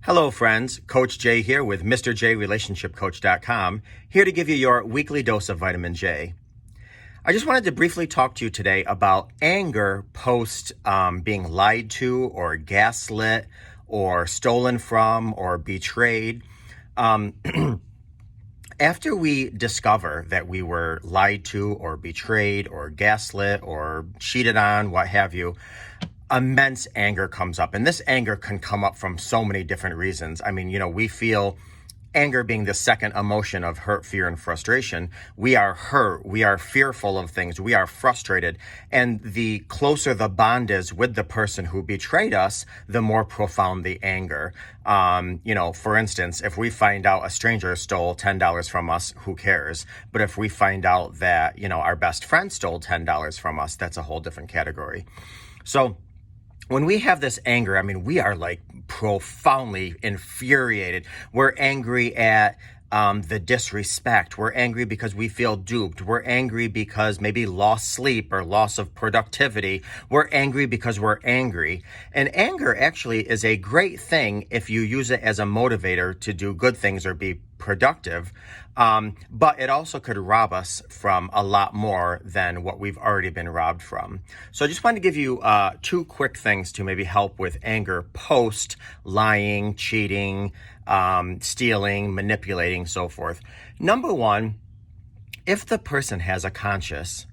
Hello, friends. Coach Jay here with MrJRelationshipCoach.com, here to give you your weekly dose of vitamin J. I just wanted to briefly talk to you today about anger post being lied to or gaslit or stolen from or betrayed. After we discover that we were lied to or betrayed or gaslit or cheated on, what have you, immense anger comes up. And this anger can come up from so many different reasons. I mean, we feel anger being the second emotion of hurt, fear, and frustration. We are hurt. We are fearful of things. We are frustrated. And the closer the bond is with the person who betrayed us, the more profound the anger. For instance, if we find out a stranger stole $10 from us, who cares? But if we find out that, our best friend stole $10 from us, that's a whole different category. So when we have this anger, we are like profoundly infuriated. We're angry at the disrespect. We're angry because we feel duped. We're angry because maybe lost sleep or loss of productivity. We're angry because we're angry. And anger actually is a great thing if you use it as a motivator to do good things or be productive. But it also could rob us from a lot more than what we've already been robbed from. So I just wanted to give you two quick things to maybe help with anger post lying, cheating, stealing, manipulating, so forth. Number one, if the person has a conscience,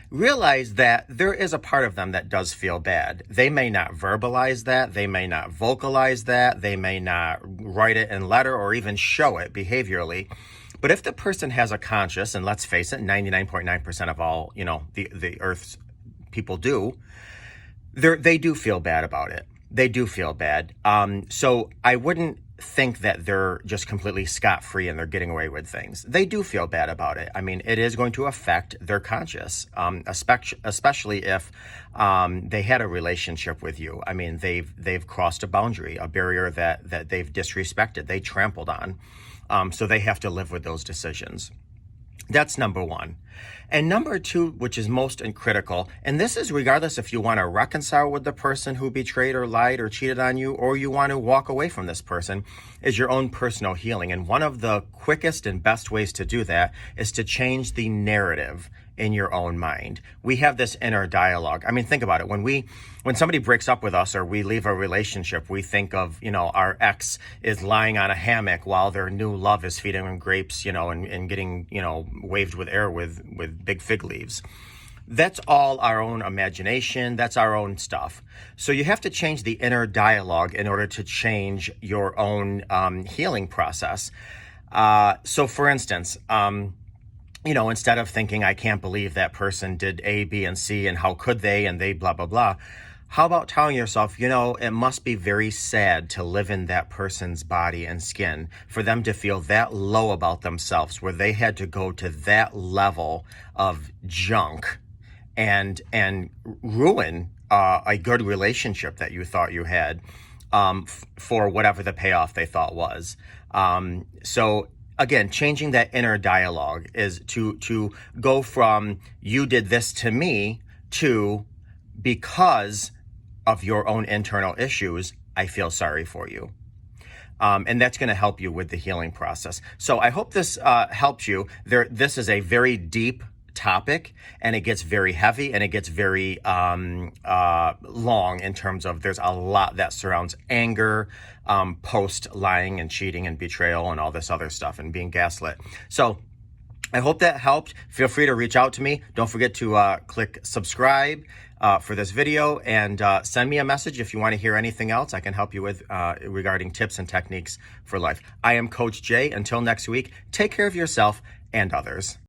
realize that there is a part of them that does feel bad. They may not verbalize that. They may not vocalize that. They may not write it in letter or even show it behaviorally. But if the person has a conscience, and let's face it, 99.9% of all, the Earth's people do, they do feel bad about it. They do feel bad. So I wouldn't think that they're just completely scot-free and they're getting away with things. They do feel bad about it. It is going to affect their conscience, especially if they had a relationship with you. They've crossed a boundary, a barrier that they've disrespected, they trampled on. So they have to live with those decisions. That's number one. And number two, which is most critical, and this is regardless if you want to reconcile with the person who betrayed or lied or cheated on you, or you want to walk away from this person, is your own personal healing. And one of the quickest and best ways to do that is to change the narrative in your own mind. We have this inner dialogue. Think about it. When somebody breaks up with us or we leave a relationship, we think of, our ex is lying on a hammock while their new love is feeding them grapes, and getting, waved with air with big fig leaves. That's all our own imagination. That's our own stuff. So you have to change the inner dialogue in order to change your own healing process. So for instance, instead of thinking, I can't believe that person did A, B, and C, and how could they, and they blah, blah, blah. How about telling yourself, it must be very sad to live in that person's body and skin, for them to feel that low about themselves, where they had to go to that level of junk and ruin a good relationship that you thought you had for whatever the payoff they thought was. So again, changing that inner dialogue is to go from you did this to me to because of your own internal issues, I feel sorry for you. And that's going to help you with the healing process. So I hope this helps you. This is a very deep topic, and it gets very heavy, and it gets very long in terms of there's a lot that surrounds anger, post lying and cheating and betrayal and all this other stuff and being gaslit. So I hope that helped. Feel free to reach out to me. Don't forget to click subscribe for this video, and send me a message if you want to hear anything else I can help you with regarding tips and techniques for life. I am Coach Jay. Until next week, take care of yourself and others.